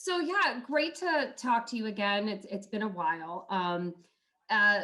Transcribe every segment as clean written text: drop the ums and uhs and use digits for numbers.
So yeah, great to talk to you again. It's been a while. Uh,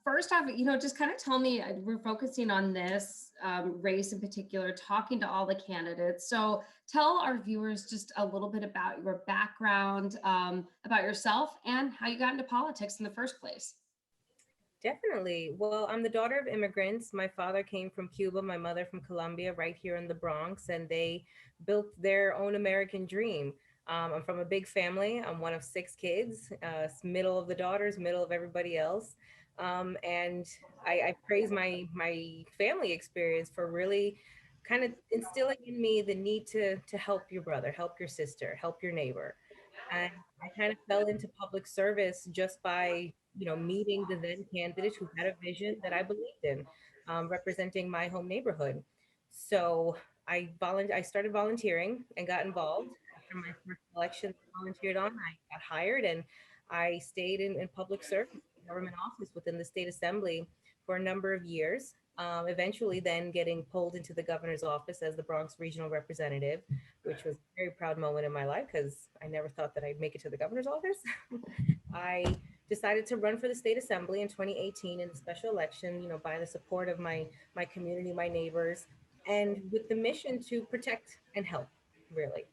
First off, just kind of tell me. We're focusing on this race in particular, talking to all the candidates. So tell our viewers just a little bit about your background, about yourself, and how you got into politics in the first place. Definitely. Well, I'm the daughter of immigrants. My father came from Cuba, my mother from Colombia, right here in the Bronx, and they built their own American dream. I'm from a big family. I'm one of six kids, middle of the daughters, middle of everybody else. And I praise my family experience for really kind of instilling in me the need to help your brother, help your sister, help your neighbor. And I kind of fell into public service just by, meeting the then candidate who had a vision that I believed in, representing my home neighborhood. So I started volunteering and got involved. After my first election I volunteered on, I got hired and I stayed in public service, government office within the state assembly for a number of years. Eventually, then getting pulled into the governor's office as the Bronx regional representative, which was a very proud moment in my life because I never thought that I'd make it to the governor's office. I decided to run for the state assembly in 2018 in the special election, by the support of my community, my neighbors, and with the mission to protect and help, really.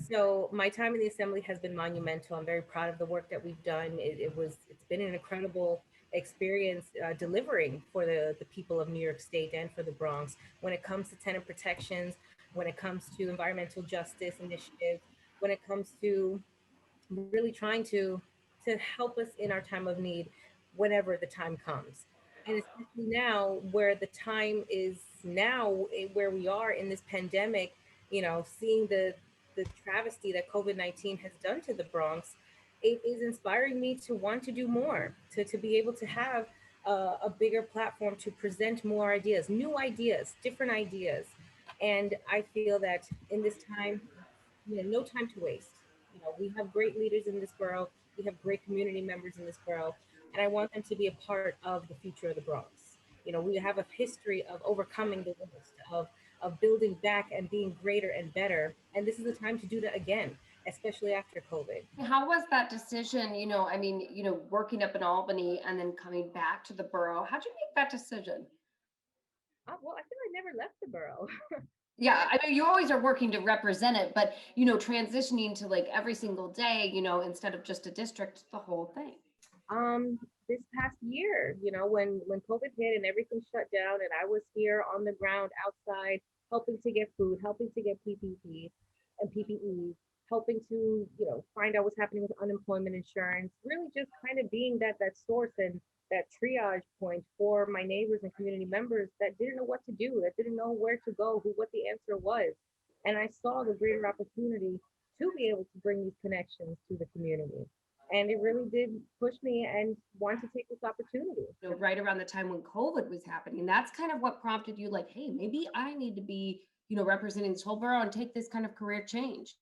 So my time in the assembly has been monumental. I'm very proud of the work that we've done. It's been an incredible experience delivering for the people of New York State and for the Bronx when it comes to tenant protections, when it comes to environmental justice initiatives, when it comes to really trying to help us in our time of need whenever the time comes. And especially now where the time is now, where we are in this pandemic, seeing the travesty that COVID-19 has done to the Bronx, it is inspiring me to want to do more, to be able to have a bigger platform to present more ideas, new ideas, different ideas. And I feel that in this time, no time to waste. We have great leaders in this borough. We have great community members in this borough, and I want them to be a part of the future of the Bronx. We have a history of overcoming the worst, of building back and being greater and better, and this is the time to do that again, especially after COVID. How was that decision? Working up in Albany and then coming back to the borough. How'd you make that decision? Well, I feel I never left the borough. Yeah, I know you always are working to represent it, but transitioning to like every single day, instead of just a district, the whole thing. This past year, when COVID hit and everything shut down, and I was here on the ground outside helping to get food, helping to get PPP and PPE, helping to, find out what's happening with unemployment insurance, really just kind of being that source and that triage point for my neighbors and community members that didn't know what to do, that didn't know where to go, who what the answer was. And I saw the greater opportunity to be able to bring these connections to the community. And it really did push me and want to take this opportunity. Right around the time when COVID was happening, that's kind of what prompted you, like, hey, maybe I need to be, representing this whole borough and take this kind of career change.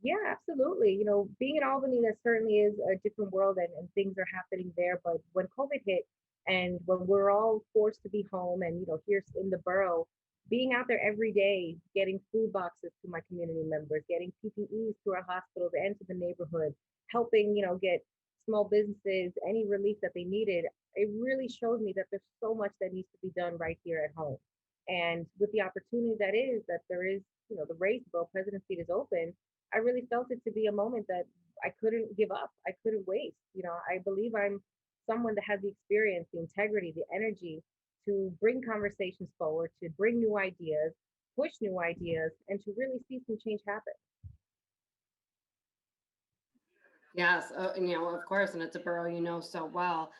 Yeah, absolutely. Being in Albany, that certainly is a different world, and things are happening there. But when COVID hit and when we're all forced to be home and, here in the borough, being out there every day, getting food boxes to my community members, getting PPEs to our hospitals and to the neighborhood, helping, get small businesses any relief that they needed, it really showed me that there's so much that needs to be done right here at home. And with the opportunity that there is, the race, borough president seat is open, I really felt it to be a moment that I couldn't give up. I couldn't waste. I believe I'm someone that has the experience, the integrity, the energy to bring conversations forward, to bring new ideas, push new ideas, and to really see some change happen. Yes, and, of course, and it's a borough so well.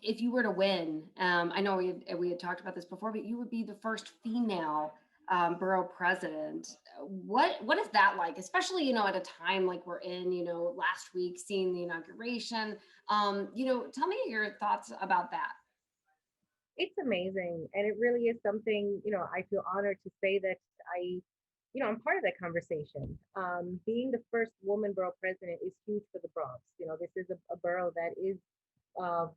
If you were to win, I know we had talked about this before, but you would be the first female borough president. What is that like, especially at a time like we're in, last week seeing the inauguration? Tell me your thoughts about that. It's amazing. And it really is something, I feel honored to say that I'm part of that conversation. Being the first woman borough president is huge for the Bronx. This is a borough that is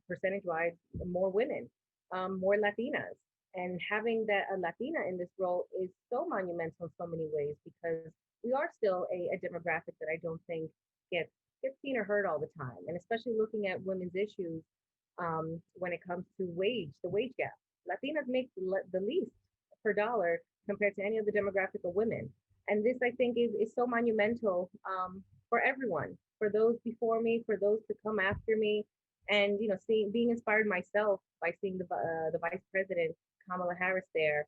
percentage wise more women, more Latinas. And having that a Latina in this role is so monumental in so many ways because we are still a demographic that I don't think gets gets seen or heard all the time, and especially looking at women's issues when it comes to the wage gap. Latinas make the least per dollar compared to any other demographic of women, and this I think is so monumental for everyone, for those before me, for those to come after me, and seeing being inspired myself by seeing the Vice President Kamala Harris there.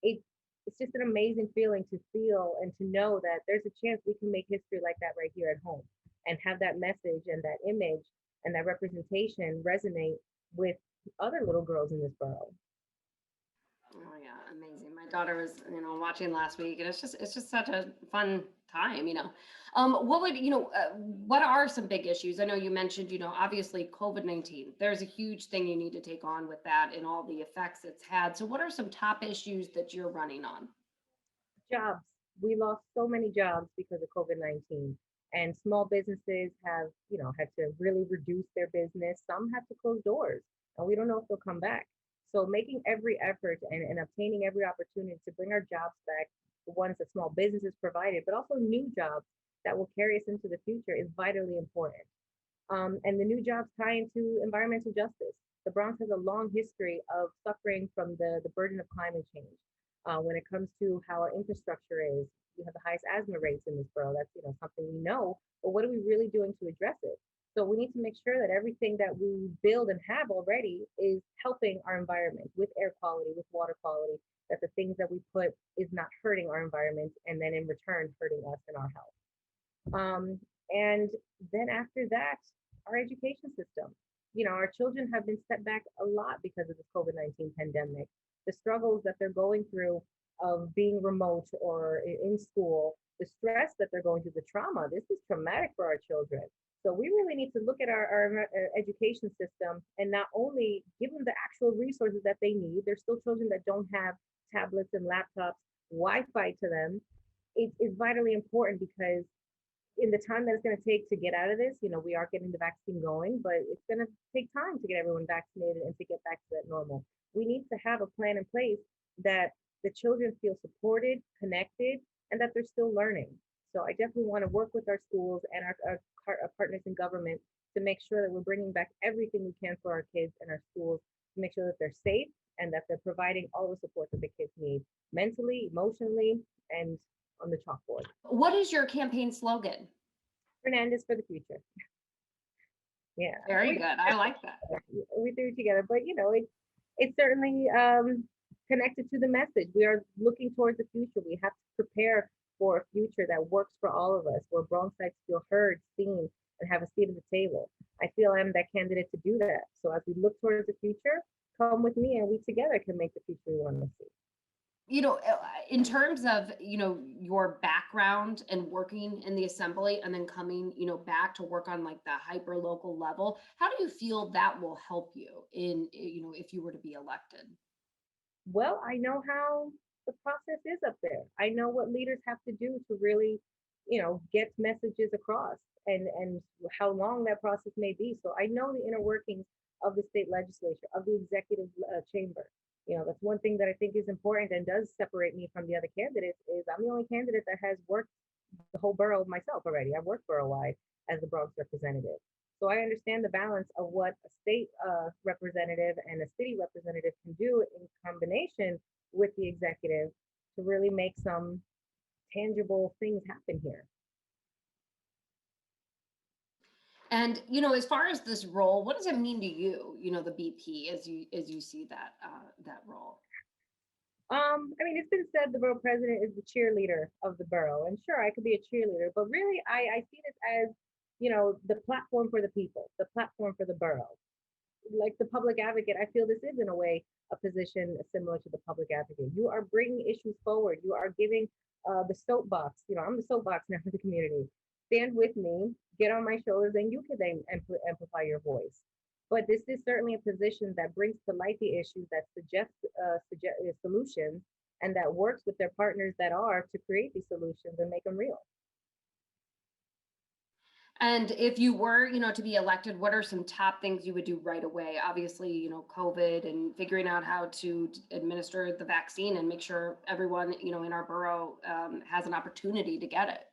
It it's just an amazing feeling to feel and to know that there's a chance we can make history like that right here at home and have that message and that image and that representation resonate with other little girls in this borough. Oh yeah, amazing. My daughter was, watching last week, and it's just such a fun time, what would, what are some big issues? I know you mentioned, obviously COVID-19. There's a huge thing you need to take on with that and all the effects it's had. So what are some top issues that you're running on? Jobs. We lost so many jobs because of COVID-19. And small businesses have, had to really reduce their business. Some had to close doors, and we don't know if they'll come back. So making every effort and obtaining every opportunity to bring our jobs back, the ones that small businesses provided, but also new jobs that will carry us into the future is vitally important. And the new jobs tie into environmental justice. The Bronx has a long history of suffering from the burden of climate change. When it comes to how our infrastructure is, we have the highest asthma rates in this borough. That's something we know, but what are we really doing to address it? So we need to make sure that everything that we build and have already is helping our environment with air quality, with water quality. That the things that we put is not hurting our environment, and then in return hurting us and our health. And then after that, our education system. Our children have been set back a lot because of this COVID-19 pandemic. The struggles that they're going through of being remote or in school, the stress that they're going through, the trauma, this is traumatic for our children. So we really need to look at our education system and not only give them the actual resources that they need. There's still children that don't have tablets and laptops, Wi-Fi to them. It's vitally important because in the time that it's going to take to get out of this, we are getting the vaccine going, but it's going to take time to get everyone vaccinated and to get back to that normal. We need to have a plan in place that the children feel supported, connected, and that they're still learning. So I definitely want to work with our schools and our partners in government to make sure that we're bringing back everything we can for our kids and our schools to make sure that they're safe and that they're providing all the support that the kids need mentally, emotionally, and on the chalkboard. What is your campaign slogan? Fernandez for the future. Yeah, Very good. I like that. we threw it together, but it's certainly connected to the message. We are looking towards the future. We have to prepare for a future that works for all of us, where Bronxites feel heard, seen, and have a seat at the table. I feel I'm that candidate to do that. So as we look towards the future, come with me, and we together can make the future we want to see. In terms of, your background and working in the assembly and then coming, back to work on like the hyper local level, how do you feel that will help you in, if you were to be elected? Well, I know how the process is up there. I know what leaders have to do to really, get messages across and how long that process may be. So I know the inner workings of the state legislature, of the executive chamber. That's one thing that I think is important and does separate me from the other candidates is I'm the only candidate that has worked the whole borough myself already. I've worked borough-wide as the Bronx representative. So I understand the balance of what a state representative and a city representative can do in combination with the executive to really make some tangible things happen here. And, as far as this role, what does it mean to you, the BP as you see that role? I mean, it's been said the borough president is the cheerleader of the borough, and sure, I could be a cheerleader, but really, I see this as, the platform for the people, the platform for the borough. Like the public advocate, I feel this is in a way a position similar to the public advocate. You are bringing issues forward. You are giving the soapbox. I'm the soapbox now for the community. Stand with me, get on my shoulders, and you can then amplify your voice. But this is certainly a position that brings to light the issues, that suggest solutions, and that works with their partners that are to create these solutions and make them real. And if you were, to be elected, what are some top things you would do right away? Obviously, COVID and figuring out how to administer the vaccine and make sure everyone, in our borough has an opportunity to get it.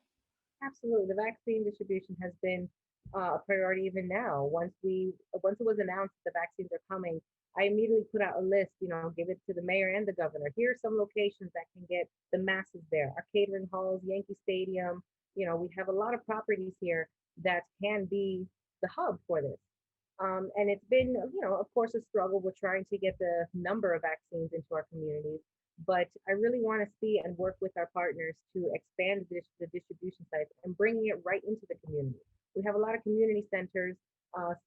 Absolutely. The vaccine distribution has been a priority even now. Once it was announced the vaccines are coming, I immediately put out a list, give it to the mayor and the governor. Here are some locations that can get the masses there. Our catering halls, Yankee Stadium, we have a lot of properties here that can be the hub for this. And it's been, of course, a struggle with trying to get the number of vaccines into our communities. But I really want to see and work with our partners to expand the distribution sites and bringing it right into the community. We have a lot of community centers,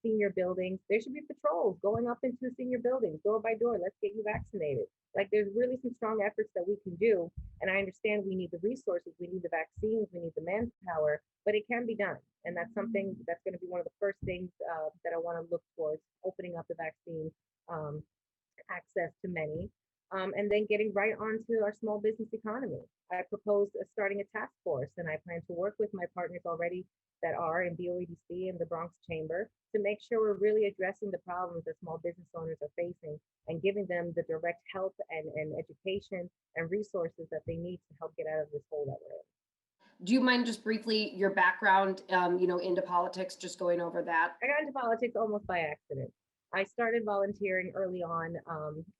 senior buildings. There should be patrols going up into senior buildings, door by door. Let's get you vaccinated. Like there's really some strong efforts that we can do. And I understand we need the resources, we need the vaccines, we need the manpower, but it can be done. And that's something that's going to be one of the first things that I want to look towards, opening up the vaccine um, access to many, and then getting right onto our small business economy. I proposed starting a task force, and I plan to work with my partners already that are in BOEDC and the Bronx Chamber to make sure we're really addressing the problems that small business owners are facing and giving them the direct help and education and resources that they need to help get out of this hole that we're in. Do you mind just briefly your background, into politics, just going over that? I got into politics almost by accident. I started volunteering early on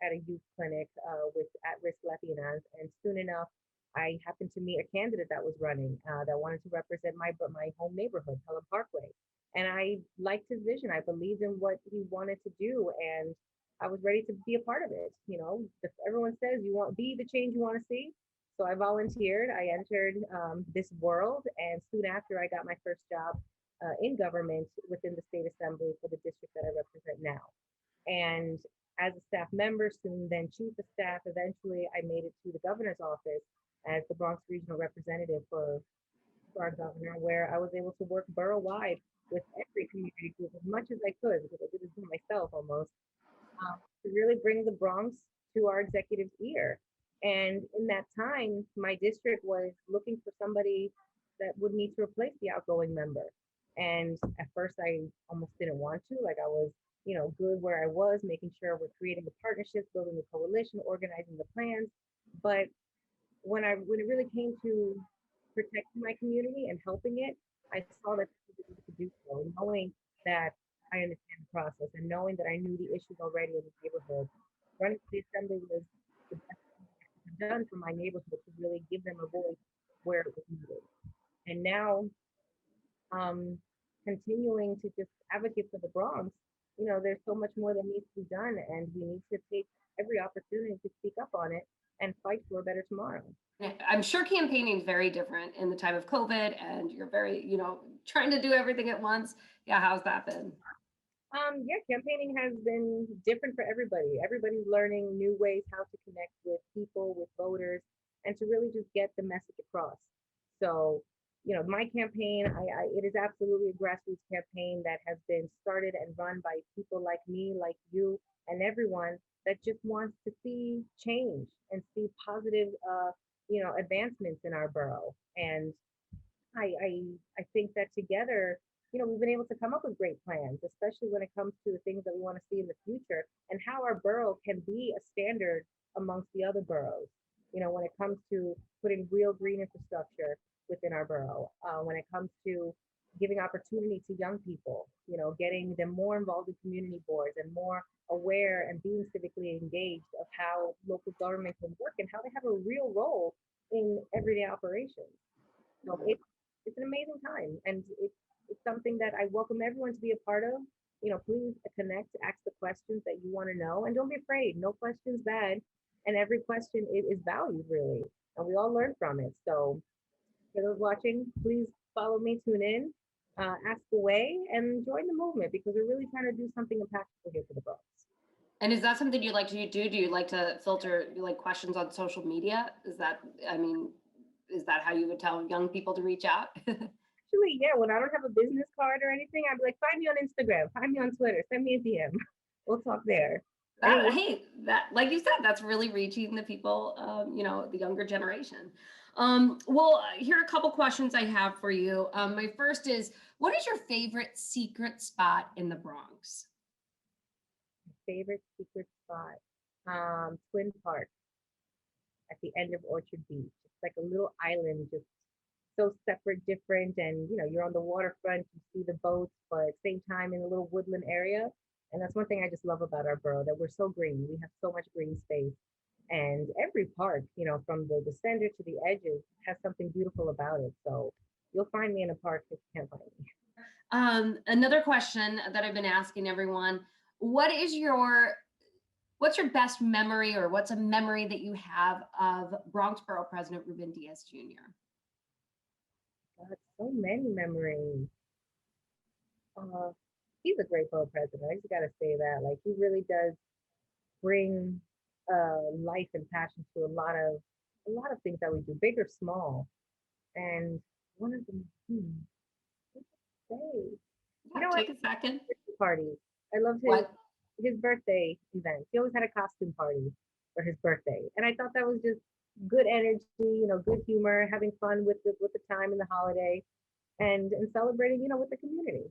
at a youth clinic with at-risk Latinas, and soon enough, I happened to meet a candidate that was running that wanted to represent my home neighborhood, Pelham Parkway, and I liked his vision. I believed in what he wanted to do, and I was ready to be a part of it. If everyone says you want be the change you want to see, so I volunteered. I entered this world, and soon after, I got my first job in government within the state assembly for the district that I represent now. And as a staff member, soon then chief of staff, eventually I made it to the governor's office as the Bronx regional representative for our governor, where I was able to work borough-wide with every community group as much as I could, because I did this for myself almost, to really bring the Bronx to our executive's ear. And in that time, my district was looking for somebody that would need to replace the outgoing member. And at first, I almost didn't want to. Like I was, good where I was, making sure we're creating the partnerships, building the coalition, organizing the plans. But when it really came to protecting my community and helping it, I saw that I could do so, and knowing that I understand the process and knowing that I knew the issues already in the neighborhood. Running for the assembly was the best thing I could have done for my neighborhood to really give them a voice where it was needed. And now, um, continuing to just advocate for the Bronx, there's so much more that needs to be done, and we need to take every opportunity to speak up on it and fight for a better tomorrow. Yeah, I'm sure campaigning is very different in the time of COVID, and you're very, trying to do everything at once. Yeah, how's that been? Yeah, campaigning has been different for everybody. Everybody's learning new ways how to connect with people, with voters, and to really just get the message across. So, my campaign, it is absolutely a grassroots campaign that has been started and run by people like me, like you, and everyone that just wants to see change and see positive, advancements in our borough. And I, I I think that together, we've been able to come up with great plans, especially when it comes to the things that we want to see in the future and how our borough can be a standard amongst the other boroughs. When it comes to putting real green infrastructure within our borough, when it comes to giving opportunity to young people, getting them more involved in community boards and more aware and being civically engaged of how local government can work and how they have a real role in everyday operations. So it's an amazing time, and it's something that I welcome everyone to be a part of. Please connect, ask the questions that you want to know, and don't be afraid. No question's bad, and every question is valued really, and we all learn from it. So for those watching, please follow me, tune in, ask away, and join the movement because we're really trying to do something impactful here for the Bronx. And is that something you like to do? Do you like to filter like questions on social media? I mean, is that how you would tell young people to reach out? Actually, yeah, when I don't have a business card or anything, I'd be like, find me on Instagram, find me on Twitter, send me a DM. We'll talk there. That, Anyway, hey, that, like you said, that's really reaching the people, the younger generation. Well, here are a couple questions I have for you. My first is, what is your favorite secret spot in the Bronx? Favorite secret spot? Twin Park at the end of Orchard Beach. It's like a little island, just so separate, different, and you're on the waterfront, you see the boats, but at the same time in a little woodland area. And that's one thing I just love about our borough, that we're so green. We have so much green space. And every park, from the center to the edges, has something beautiful about it. So you'll find me in a park if you can't find me. Another question that I've been asking everyone, what is your what's your best memory, or what's a memory that you have of Bronx Borough President Ruben Diaz Jr.? God, so many memories. Uh, he's a great borough president. I just gotta say that. Like, he really does bring life and passion to a lot of things that we do, big or small. And one of them, what to say? You Yeah, know what? take a second. Parties. I loved his What? his birthday event. He always had a costume party for his birthday, and I thought that was just good energy, good humor, having fun with the time and the holiday, and celebrating, with the community.